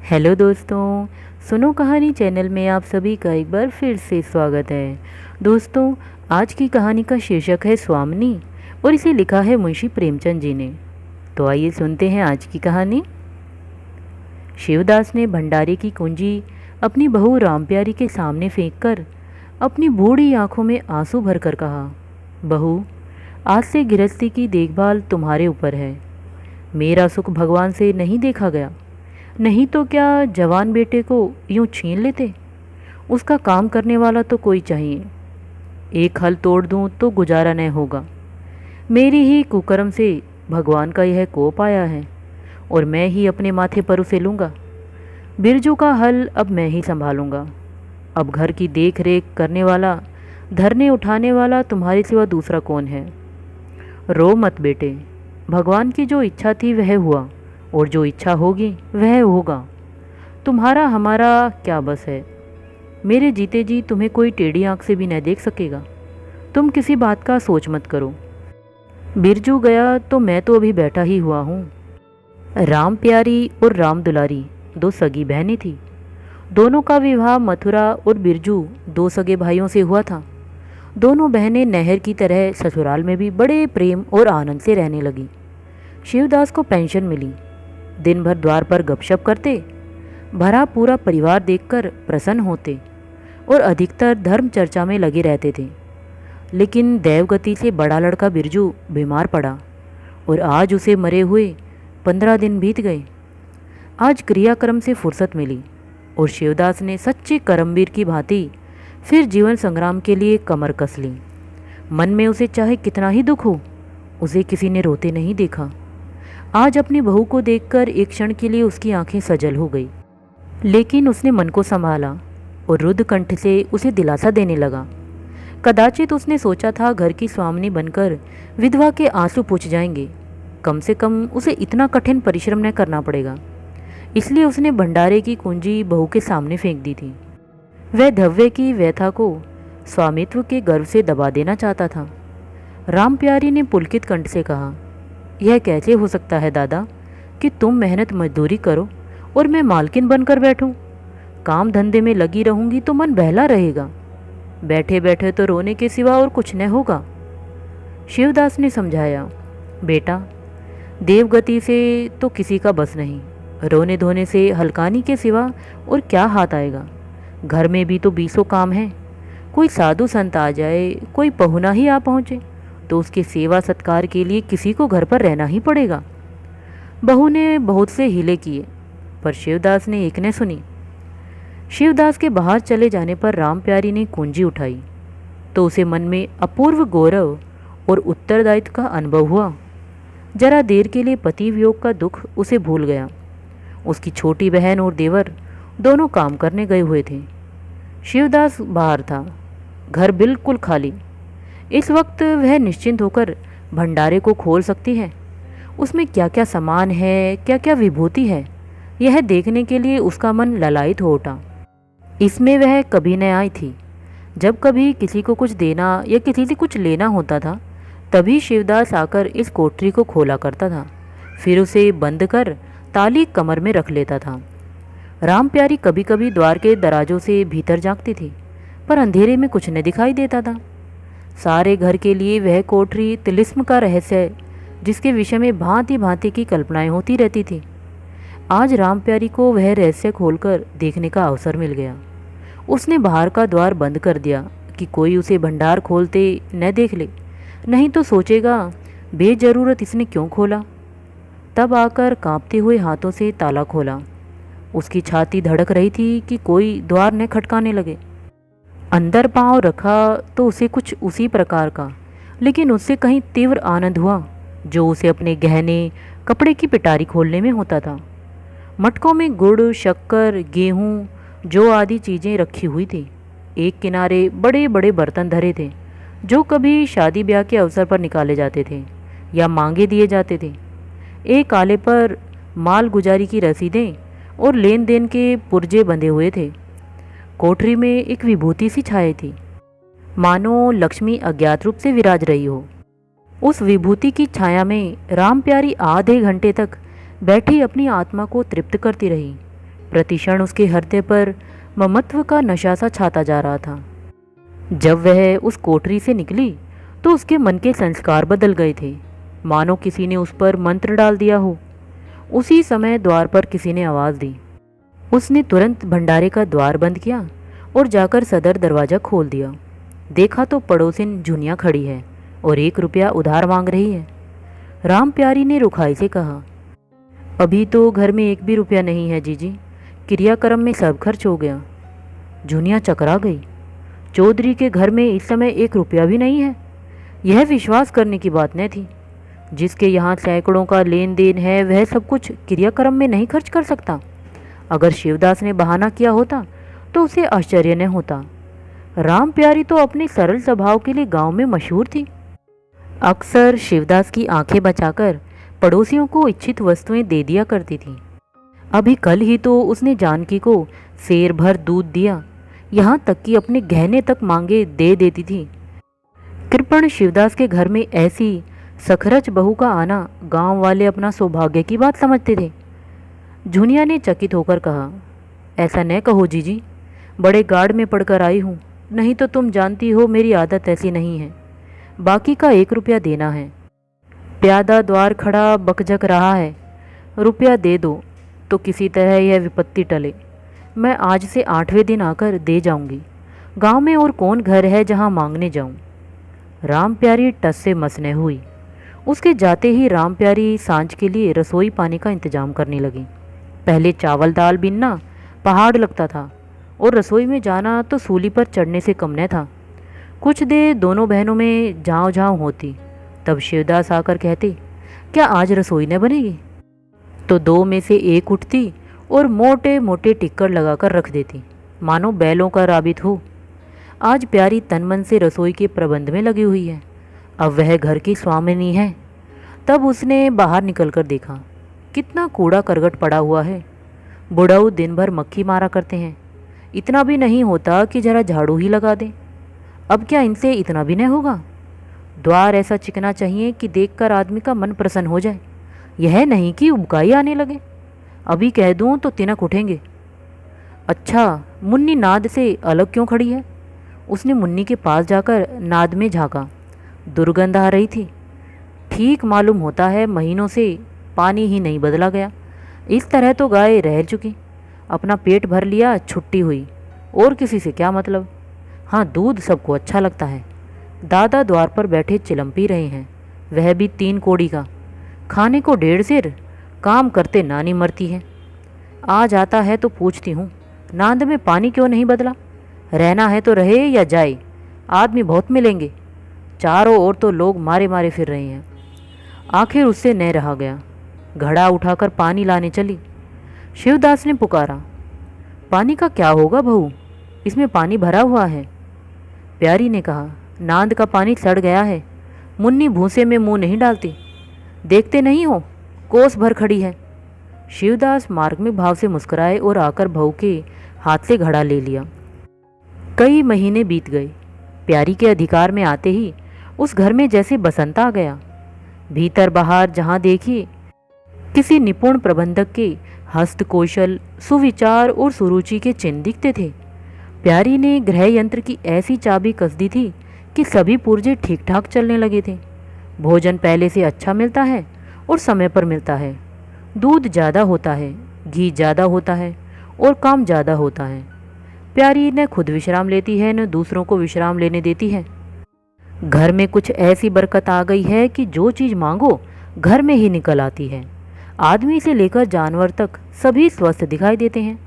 Hello दोस्तों, सुनो कहानी चैनल में आप सभी का एक बार फिर से स्वागत है। दोस्तों, आज की कहानी का शीर्षक है स्वामिनी और इसे लिखा है मुंशी प्रेमचंद जी ने। तो आइए सुनते हैं आज की कहानी। शिवदास ने भंडारे की कुंजी अपनी बहू रामप्यारी के सामने फेंककर अपनी बूढ़ी आंखों में आंसू भरकर कहा, बहू, आज से गृहस्थी की देखभाल तुम्हारे ऊपर है। मेरा सुख भगवान से नहीं देखा गया, नहीं तो क्या जवान बेटे को यूं छीन लेते। उसका काम करने वाला तो कोई चाहिए। एक हल तोड़ दूं तो गुजारा न होगा। मेरी ही कुकर्म से भगवान का यह कोप आया है और मैं ही अपने माथे पर उसे लूँगा। बिरजू का हल अब मैं ही संभालूंगा। अब घर की देख रेख करने वाला, धरने उठाने वाला तुम्हारे सिवा दूसरा कौन है। रो मत बेटे, भगवान की जो इच्छा थी वह हुआ और जो इच्छा होगी वह होगा। तुम्हारा हमारा क्या बस है। मेरे जीते जी तुम्हें कोई टेढ़ी आंख से भी न देख सकेगा। तुम किसी बात का सोच मत करो। बिरजू गया तो मैं तो अभी बैठा ही हुआ हूँ। राम प्यारी और राम दुलारी दो सगी बहनें थी। दोनों का विवाह मथुरा और बिरजू दो सगे भाइयों से हुआ था। दोनों बहनें नहर की तरह ससुराल में भी बड़े प्रेम और आनंद से रहने लगी। शिवदास को पेंशन मिली। दिन भर द्वार पर गपशप करते, भरा पूरा परिवार देखकर प्रसन्न होते और अधिकतर धर्म चर्चा में लगे रहते थे। लेकिन देवगति से बड़ा लड़का बिरजू बीमार पड़ा और आज उसे मरे हुए 15 दिन बीत गए। आज क्रियाक्रम से फुर्सत मिली और शिवदास ने सच्चे करमवीर की भांति फिर जीवन संग्राम के लिए कमर कस ली। मन में उसे चाहे कितना ही दुख हो, उसे किसी ने रोते नहीं देखा। आज अपनी बहू को देखकर एक क्षण के लिए उसकी आंखें सजल हो गई, लेकिन उसने मन को संभाला और रुद्ध कंठ से उसे दिलासा देने लगा। कदाचित उसने सोचा था घर की स्वामिनी बनकर विधवा के आंसू पूछ जाएंगे। कम से कम उसे इतना कठिन परिश्रम न करना पड़ेगा। इसलिए उसने भंडारे की कुंजी बहू के सामने फेंक दी थी। वह धव्य की व्यथा को स्वामित्व के गर्व से दबा देना चाहता था। राम प्यारी ने पुलकित कंठ से कहा, यह कैसे हो सकता है दादा कि तुम मेहनत मजदूरी करो और मैं मालकिन बनकर बैठूं। काम धंधे में लगी रहूंगी तो मन बहला रहेगा। बैठे बैठे तो रोने के सिवा और कुछ न होगा। शिवदास ने समझाया, बेटा, देवगति से तो किसी का बस नहीं। रोने धोने से हलकानी के सिवा और क्या हाथ आएगा। घर में भी तो 20 काम हैं। कोई साधु संत आ जाए, कोई पहुना ही आ पहुँचे तो उसके सेवा सत्कार के लिए किसी को घर पर रहना ही पड़ेगा। बहू ने बहुत से हीले किए, पर शिवदास ने एक न सुनी। शिवदास के बाहर चले जाने पर राम प्यारी ने कुंजी उठाई तो उसे मन में अपूर्व गौरव और उत्तरदायित्व का अनुभव हुआ। जरा देर के लिए पति वियोग का दुख उसे भूल गया। उसकी छोटी बहन और देवर दोनों काम करने गए हुए थे। शिवदास बाहर था, घर बिल्कुल खाली। इस वक्त वह निश्चिंत होकर भंडारे को खोल सकती है। उसमें क्या क्या सामान है, क्या क्या विभूति है, यह देखने के लिए उसका मन ललायित हो उठा। इसमें वह कभी न आई थी। जब कभी किसी को कुछ देना या किसी से कुछ लेना होता था, तभी शिवदास आकर इस कोठरी को खोला करता था। फिर उसे बंद कर ताली कमर में रख लेता था। राम प्यारी कभी कभी द्वार के दराजों से भीतर झांकती थी, पर अंधेरे में कुछ न दिखाई देता था। सारे घर के लिए वह कोठरी तिलिस्म का रहस्य है, जिसके विषय में भांति भांति की कल्पनाएं होती रहती थी। आज राम प्यारी को वह रहस्य खोलकर देखने का अवसर मिल गया। उसने बाहर का द्वार बंद कर दिया कि कोई उसे भंडार खोलते न देख ले, नहीं तो सोचेगा बेजरूरत इसने क्यों खोला। तब आकर कांपते हुए हाथों से ताला खोला। उसकी छाती धड़क रही थी कि कोई द्वार न खटकाने लगे। अंदर पांव रखा तो उसे कुछ उसी प्रकार का, लेकिन उससे कहीं तीव्र आनंद हुआ जो उसे अपने गहने कपड़े की पिटारी खोलने में होता था। मटकों में गुड़, शक्कर, गेहूँ, जौ आदि चीज़ें रखी हुई थी। एक किनारे बड़े बड़े बर्तन धरे थे जो कभी शादी ब्याह के अवसर पर निकाले जाते थे या मांगे दिए जाते थे। एक आले पर माल गुजारी की रसीदें और लेन देन के पुर्जे बंधे हुए थे। कोठरी में एक विभूति सी छाई थी, मानो लक्ष्मी अज्ञात रूप से विराज रही हो। उस विभूति की छाया में राम प्यारी आधे घंटे तक बैठी अपनी आत्मा को तृप्त करती रही। प्रतिक्षण उसके हृदय पर ममत्व का नशा सा छाता जा रहा था। जब वह उस कोठरी से निकली तो उसके मन के संस्कार बदल गए थे, मानो किसी ने उस पर मंत्र डाल दिया हो। उसी समय द्वार पर किसी ने आवाज़ दी। उसने तुरंत भंडारे का द्वार बंद किया और जाकर सदर दरवाज़ा खोल दिया। देखा तो पड़ोसिन झुनिया खड़ी है और 1 रुपया उधार मांग रही है। राम प्यारी ने रुखाई से कहा, अभी तो घर में 1 भी रुपया नहीं है जीजी, क्रियाक्रम में सब खर्च हो गया। झुनिया चकरा गई। चौधरी के घर में इस समय 1 रुपया भी नहीं है? यह विश्वास करने की बात न थी। जिसके यहाँ सैकड़ों का लेन देन है वह सब कुछ क्रियाक्रम में नहीं खर्च कर सकता। अगर शिवदास ने बहाना किया होता तो उसे आश्चर्य न होता। राम प्यारी तो अपने सरल स्वभाव के लिए गांव में मशहूर थी। अक्सर शिवदास की आंखें बचाकर पड़ोसियों को इच्छित वस्तुएं दे दिया करती थी। अभी कल ही तो उसने जानकी को सेर भर दूध दिया, यहाँ तक कि अपने गहने तक मांगे दे देती थी। कृपण शिवदास के घर में ऐसी सखरच बहू का आना गांव वाले अपना सौभाग्य की बात समझते थे। झुनिया ने चकित होकर कहा, ऐसा न कहो जीजी, बड़े गाड़ में पड़कर आई हूँ, नहीं तो तुम जानती हो मेरी आदत ऐसी नहीं है। बाकी का 1 रुपया देना है। प्यादा द्वार खड़ा बकझक रहा है, रुपया दे दो तो किसी तरह यह विपत्ति टले। मैं आज से 8वें दिन आकर दे जाऊंगी। गांव में और कौन घर है जहां मांगने जाऊं? राम प्यारी टस से मसने हुई। उसके जाते ही राम प्यारी सांझ के लिए रसोई पानी का इंतजाम करने लगी। पहले चावल दाल बीनना पहाड़ लगता था और रसोई में जाना तो सूली पर चढ़ने से कम न था। कुछ देर दोनों बहनों में झाँव झाँव होती, तब शिवदास आकर कहते, क्या आज रसोई न बनेगी? तो 2 में से एक उठती और मोटे मोटे टिक्कर लगाकर रख देती, मानो बैलों का राबित हो। आज प्यारी तन मन से रसोई के प्रबंध में लगी हुई है। अब वह घर की स्वामिनी है। तब उसने बाहर निकलकर देखा, कितना कूड़ा करगट पड़ा हुआ है। बुढ़ऊ दिन भर मक्खी मारा करते हैं, इतना भी नहीं होता कि जरा झाड़ू ही लगा दें। अब क्या इनसे इतना भी नहीं होगा? द्वार ऐसा चिकना चाहिए कि देखकर आदमी का मन प्रसन्न हो जाए, यह नहीं कि उबकाई आने लगे। अभी कह दूं तो तिनक उठेंगे। अच्छा, मुन्नी नाद से अलग क्यों खड़ी है? उसने मुन्नी के पास जाकर नाद में झांका। दुर्गंध आ रही थी। ठीक मालूम होता है महीनों से पानी ही नहीं बदला गया। इस तरह तो गाय रह चुकी, अपना पेट भर लिया, छुट्टी हुई, और किसी से क्या मतलब। हाँ, दूध सबको अच्छा लगता है। दादा द्वार पर बैठे चिलम पी रहे हैं, वह भी 3 कोड़ी का। खाने को 1.5 सेर, काम करते नानी मरती है। आज आता है तो पूछती हूँ, नांद में पानी क्यों नहीं बदला? रहना है तो रहे या जाए, आदमी बहुत मिलेंगे। चारों ओर तो लोग मारे मारे फिर रहे हैं। आखिर उससे न रहा गया, घड़ा उठाकर पानी लाने चली। शिवदास ने पुकारा, पानी का क्या होगा बहू, इसमें पानी भरा हुआ है। प्यारी ने कहा, नांद का पानी सड़ गया है। मुन्नी भूसे में मुंह नहीं डालती, देखते नहीं हो, कोस भर खड़ी है। शिवदास मार्ग में भाव से मुस्कुराए और आकर बहू के हाथ से घड़ा ले लिया। कई महीने बीत गए। प्यारी के अधिकार में आते ही उस घर में जैसे बसंत आ गया। भीतर बाहर जहाँ देखिए किसी निपुण प्रबंधक के हस्त कौशल, सुविचार और सुरुचि के चिन्ह दिखते थे। प्यारी ने गृह यंत्र की ऐसी चाबी कस दी थी कि सभी पुर्जे ठीक ठाक चलने लगे थे। भोजन पहले से अच्छा मिलता है और समय पर मिलता है। दूध ज़्यादा होता है, घी ज़्यादा होता है और काम ज़्यादा होता है। प्यारी न खुद विश्राम लेती है, न दूसरों को विश्राम लेने देती है। घर में कुछ ऐसी बरकत आ गई है कि जो चीज़ मांगो घर में ही निकल आती है। आदमी से लेकर जानवर तक सभी स्वस्थ दिखाई देते हैं।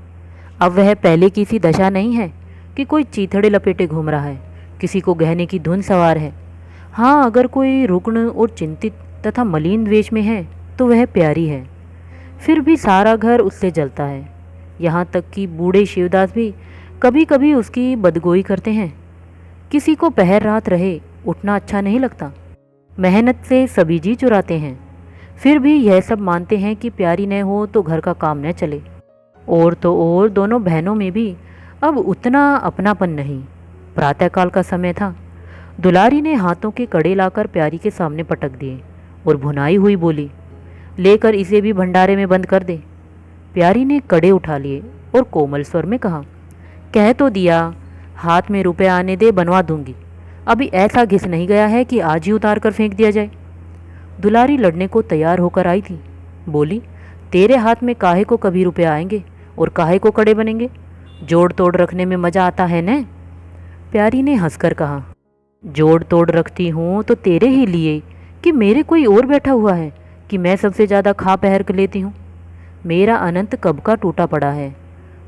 अब वह पहले की सी दशा नहीं है कि कोई चीथड़े लपेटे घूम रहा है, किसी को गहने की धुन सवार है। हाँ, अगर कोई रुग्ण और चिंतित तथा मलिन द्वेष में है तो वह प्यारी है। फिर भी सारा घर उससे जलता है। यहाँ तक कि बूढ़े शिवदास भी कभी कभी उसकी बदगोई करते हैं। किसी को पहर रात रहे उठना अच्छा नहीं लगता। मेहनत से सभी जी चुराते हैं, फिर भी यह सब मानते हैं कि प्यारी न हो तो घर का काम न चले। और तो और दोनों बहनों में भी अब उतना अपनापन नहीं। प्रातःकाल का समय था। दुलारी ने हाथों के कड़े लाकर प्यारी के सामने पटक दिए और भुनाई हुई बोली, लेकर इसे भी भंडारे में बंद कर दे। प्यारी ने कड़े उठा लिए और कोमल स्वर में कहा, कह तो दिया, हाथ में रुपए आने दे, बनवा दूंगी। अभी ऐसा घिस नहीं गया है कि आज ही उतार कर फेंक दिया जाए। दुलारी लड़ने को तैयार होकर आई थी। बोली, तेरे हाथ में काहे को कभी रुपए आएंगे और काहे को कड़े बनेंगे? जोड़ तोड़ रखने में मज़ा आता है न? प्यारी ने हंसकर कहा, जोड़ तोड़ रखती हूँ तो तेरे ही लिए कि मेरे कोई और बैठा हुआ है कि मैं सबसे ज़्यादा खा पहर कर लेती हूँ? मेरा अनंत कब का टूटा पड़ा है।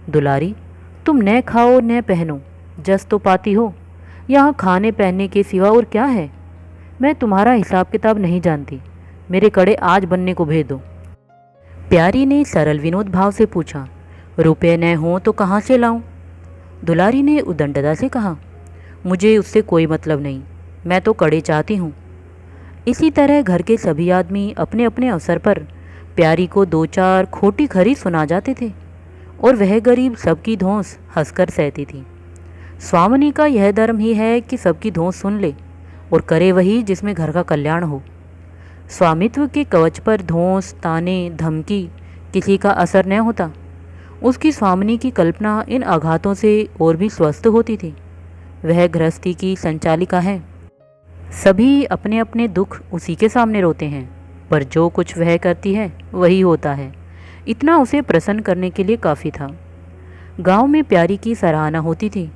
दुलारी, तुम न खाओ न पहनो, जस तो पाती हो। यहाँ खाने पहनने के सिवा और क्या है? मैं तुम्हारा हिसाब किताब नहीं जानती। मेरे कड़े आज बनने को भेज दो। प्यारी ने सरल विनोद भाव से पूछा, रुपए न हो तो कहाँ से लाऊं? दुलारी ने उदंडता से कहा, मुझे उससे कोई मतलब नहीं, मैं तो कड़े चाहती हूँ। इसी तरह घर के सभी आदमी अपने अपने अवसर पर प्यारी को दो चार खोटी खरी सुना जाते थे और वह गरीब सबकी धौंस हंसकर सहती थी। स्वामिनी का यह धर्म ही है कि सबकी धौंस सुन ले और करे वही जिसमें घर का कल्याण हो। स्वामित्व के कवच पर धौंस, ताने, धमकी किसी का असर न होता। उसकी स्वामिनी की कल्पना इन आघातों से और भी स्वस्थ होती थी। वह गृहस्थी की संचालिका है। सभी अपने अपने दुख उसी के सामने रोते हैं, पर जो कुछ वह करती है वही होता है। इतना उसे प्रसन्न करने के लिए काफ़ी था। गांव में प्यारी की सराहना होती थी।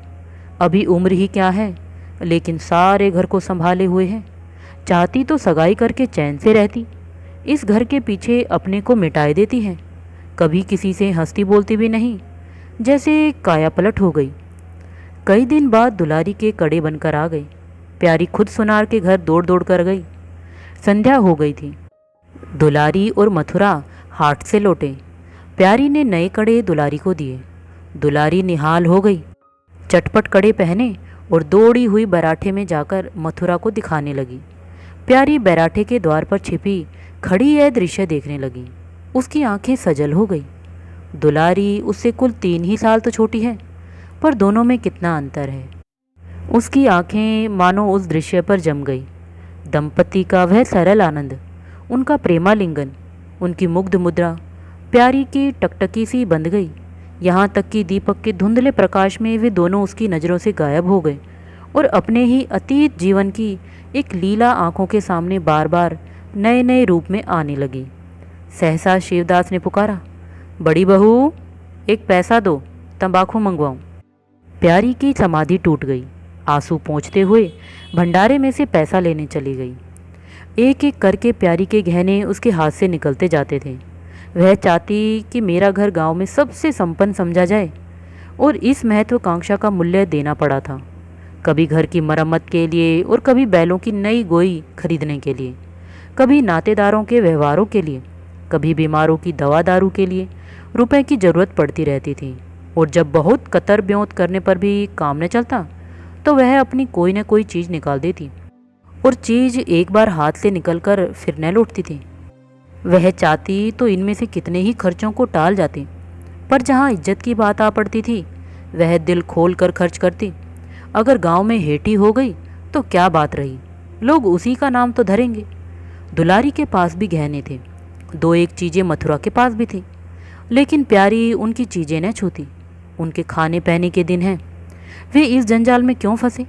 अभी उम्र ही क्या है, लेकिन सारे घर को संभाले हुए है। चाहती तो सगाई करके चैन से रहती। इस घर के पीछे अपने को मिटाए देती है। कभी किसी से हंसती बोलती भी नहीं, जैसे काया पलट हो गई। कई दिन बाद दुलारी के कड़े बनकर आ गए। प्यारी खुद सुनार के घर दौड़ दौड़ कर गई। संध्या हो गई थी। दुलारी और मथुरा हाट से लौटे। प्यारी ने नए कड़े दुलारी को दिए। दुलारी निहाल हो गई। चटपट कड़े पहने और दौड़ी हुई बराठे में जाकर मथुरा को दिखाने लगी। प्यारी बराठे के द्वार पर छिपी खड़ी यह दृश्य देखने लगी। उसकी आंखें सजल हो गई। दुलारी उससे कुल 3 ही साल तो छोटी है, पर दोनों में कितना अंतर है। उसकी आंखें मानो उस दृश्य पर जम गई। दंपति का वह सरल आनंद, उनका प्रेमालिंगन, उनकी मुग्ध मुद्रा प्यारी की टकटकी सी बंध गई। यहाँ तक कि दीपक के धुंधले प्रकाश में वे दोनों उसकी नज़रों से गायब हो गए और अपने ही अतीत जीवन की एक लीला आंखों के सामने बार बार नए नए रूप में आने लगी। सहसा शिवदास ने पुकारा, बड़ी बहू, एक पैसा दो, तंबाकू मंगवाऊं। प्यारी की समाधि टूट गई। आंसू पोंछते हुए भंडारे में से पैसा लेने चली गई। एक एक करके प्यारी के गहने उसके हाथ से निकलते जाते थे। वह चाहती कि मेरा घर गांव में सबसे संपन्न समझा जाए और इस महत्वाकांक्षा का मूल्य देना पड़ा था। कभी घर की मरम्मत के लिए और कभी बैलों की नई गोई खरीदने के लिए, कभी नातेदारों के व्यवहारों के लिए, कभी बीमारों की दवा दारू के लिए रुपए की ज़रूरत पड़ती रहती थी। और जब बहुत कतर ब्योंत करने पर भी काम न चलता तो वह अपनी कोई न कोई चीज़ निकाल देती और चीज़ एक बार हाथ से निकलकर फिर न लौटती थी। वह चाहती तो इनमें से कितने ही खर्चों को टाल जाती, पर जहाँ इज्जत की बात आ पड़ती थी वह दिल खोल कर खर्च करती। अगर गांव में हेटी हो गई तो क्या बात रही, लोग उसी का नाम तो धरेंगे। दुलारी के पास भी गहने थे, 2-1 चीज़ें मथुरा के पास भी थी, लेकिन प्यारी उनकी चीज़ें न छूती। उनके खाने पहने के दिन हैं, वे इस जंजाल में क्यों फंसे।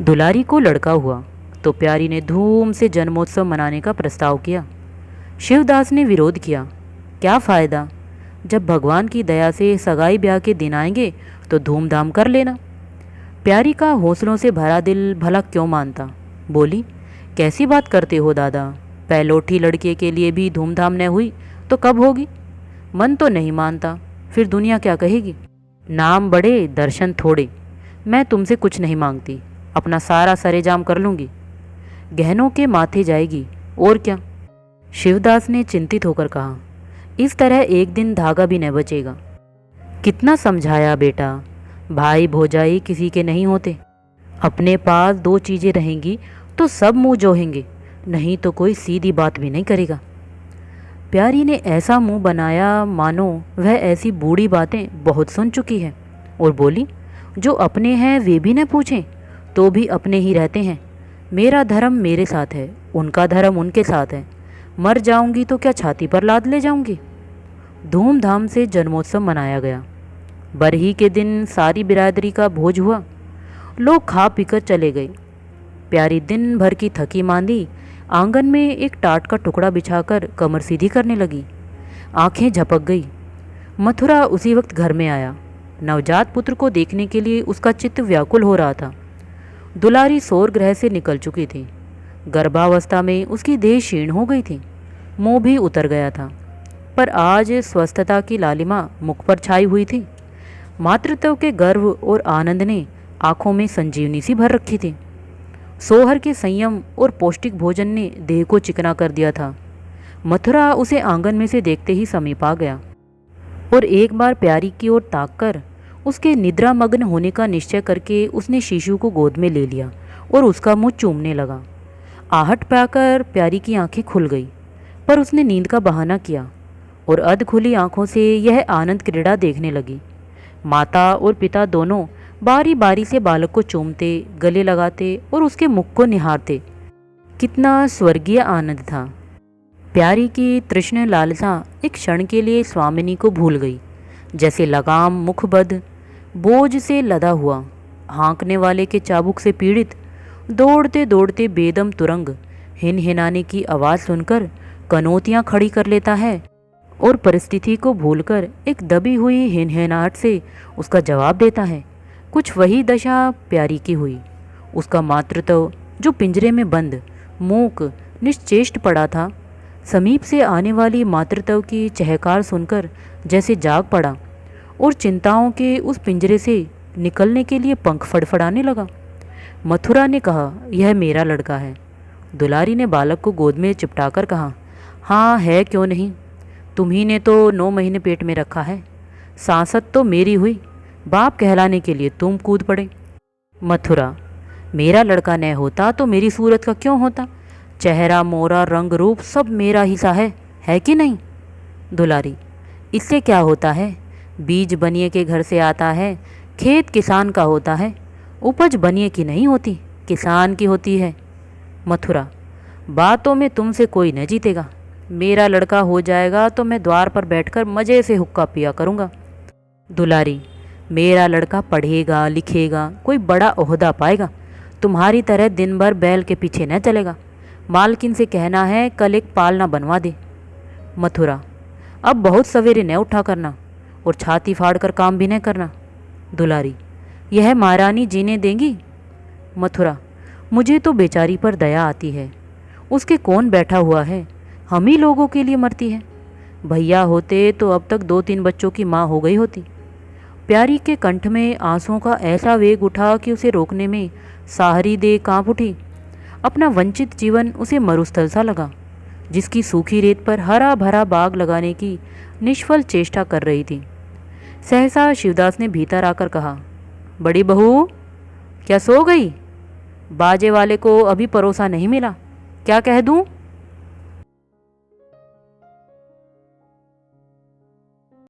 दुलारी को लड़का हुआ तो प्यारी ने धूम से जन्मोत्सव मनाने का प्रस्ताव किया। शिवदास ने विरोध किया। क्या फ़ायदा, जब भगवान की दया से सगाई ब्याह के दिन आएंगे तो धूमधाम कर लेना। प्यारी का हौसलों से भरा दिल भला क्यों मानता। बोली, कैसी बात करते हो दादा, पहलौठी लड़के के लिए भी धूमधाम न हुई तो कब होगी। मन तो नहीं मानता, फिर दुनिया क्या कहेगी। नाम बड़े दर्शन थोड़े। मैं तुमसे कुछ नहीं मांगती, अपना सारा सरेजाम कर लूँगी। गहनों के माथे जाएगी और क्या। शिवदास ने चिंतित होकर कहा, इस तरह एक दिन धागा भी न बचेगा। कितना समझाया बेटा, भाई भौजाई किसी के नहीं होते। अपने पास 2 चीज़ें रहेंगी तो सब मुंह जोहेंगे, नहीं तो कोई सीधी बात भी नहीं करेगा। प्यारी ने ऐसा मुंह बनाया मानो वह ऐसी बूढ़ी बातें बहुत सुन चुकी है और बोली, जो अपने हैं वे भी न पूछें तो भी अपने ही रहते हैं। मेरा धर्म मेरे साथ है, उनका धर्म उनके साथ है। मर जाऊंगी तो क्या छाती पर लाद ले जाऊंगी। धूमधाम से जन्मोत्सव मनाया गया। बरही के दिन सारी बिरादरी का भोज हुआ। लोग खा पीकर चले गए। प्यारी दिन भर की थकी मांदी आंगन में एक टाट का टुकड़ा बिछाकर कमर सीधी करने लगी। आंखें झपक गई। मथुरा उसी वक्त घर में आया। नवजात पुत्र को देखने के लिए उसका चित्त व्याकुल हो रहा था। दुलारी सौर ग्रह से निकल चुकी थी। गर्भावस्था में उसकी देह क्षीण हो गई थी। मुंह भी उतर गया था, पर आज स्वस्थता की लालिमा मुख पर छाई हुई थी। मातृत्व के गर्व और आनंद ने आंखों में संजीवनी सी भर रखी थी। सोहर के संयम और पौष्टिक भोजन ने देह को चिकना कर दिया था। मथुरा उसे आंगन में से देखते ही समीप आ गया और एक बार प्यारी की ओर ताककर उसके निद्रामग्न होने का निश्चय करके उसने शिशु को गोद में ले लिया और उसका मुंह चूमने लगा। आहट पाकर प्यारी की आंखें खुल गई, पर उसने नींद का बहाना किया और अध खुली आंखों से यह आनंद क्रीड़ा देखने लगी। माता और पिता दोनों बारी बारी से बालक को चूमते, गले लगाते और उसके मुख को निहारते। कितना स्वर्गीय आनंद था। प्यारी की तृष्ण लालसा एक क्षण के लिए स्वामिनी को भूल गई। जैसे लगाम मुखबद्ध बोझ से लदा हुआ हाँकने वाले के चाबुक से पीड़ित दौड़ते दौड़ते बेदम तुरंग हिन हिनाने की आवाज़ सुनकर कनौतियाँ खड़ी कर लेता है और परिस्थिति को भूलकर एक दबी हुई हिनहिनाहट से उसका जवाब देता है। कुछ वही दशा प्यारी की हुई। उसका मातृत्व जो पिंजरे में बंद मूक निश्चेष्ट पड़ा था, समीप से आने वाली मातृत्व की चहकार सुनकर जैसे जाग पड़ा और चिंताओं के उस पिंजरे से निकलने के लिए पंख फड़फड़ाने लगा। मथुरा ने कहा, यह मेरा लड़का है। दुलारी ने बालक को गोद में चिपटाकर कहा, हाँ है क्यों नहीं, तुम्ही ने तो 9 महीने पेट में रखा है। सांसत तो मेरी हुई, बाप कहलाने के लिए तुम कूद पड़े। मथुरा, मेरा लड़का न होता तो मेरी सूरत का क्यों होता। चेहरा मोरा रंग रूप सब मेरा हिस्सा है कि नहीं। दुलारी, इससे क्या होता है। बीज बनिए के घर से आता है, खेत किसान का होता है। उपज बनिए की नहीं होती, किसान की होती है। मथुरा, बातों में तुमसे कोई न जीतेगा। मेरा लड़का हो जाएगा तो मैं द्वार पर बैठकर मज़े से हुक्का पिया करूँगा। दुलारी, मेरा लड़का पढ़ेगा लिखेगा, कोई बड़ा ओहदा पाएगा। तुम्हारी तरह दिन भर बैल के पीछे न चलेगा। मालकिन से कहना है कल एक पालना बनवा दे। मथुरा, अब बहुत सवेरे न उठा करना और छाती फाड़ कर काम भी न करना। दुलारी, यह महारानी जीने देंगी। मथुरा, मुझे तो बेचारी पर दया आती है। उसके कौन बैठा हुआ है, हम ही लोगों के लिए मरती है। भैया होते तो अब तक 2-3 बच्चों की माँ हो गई होती। प्यारी के कंठ में आंसुओं का ऐसा वेग उठा कि उसे रोकने में साहरी दे कांप उठी। अपना वंचित जीवन उसे मरुस्थल सा लगा, जिसकी सूखी रेत पर हरा भरा बाग लगाने की निष्फल चेष्टा कर रही थी। सहसा शिवदास ने भीतर आकर कहा, बड़ी बहू, क्या सो गई। बाजे वाले को अभी परोसा नहीं मिला, क्या कह दूँ।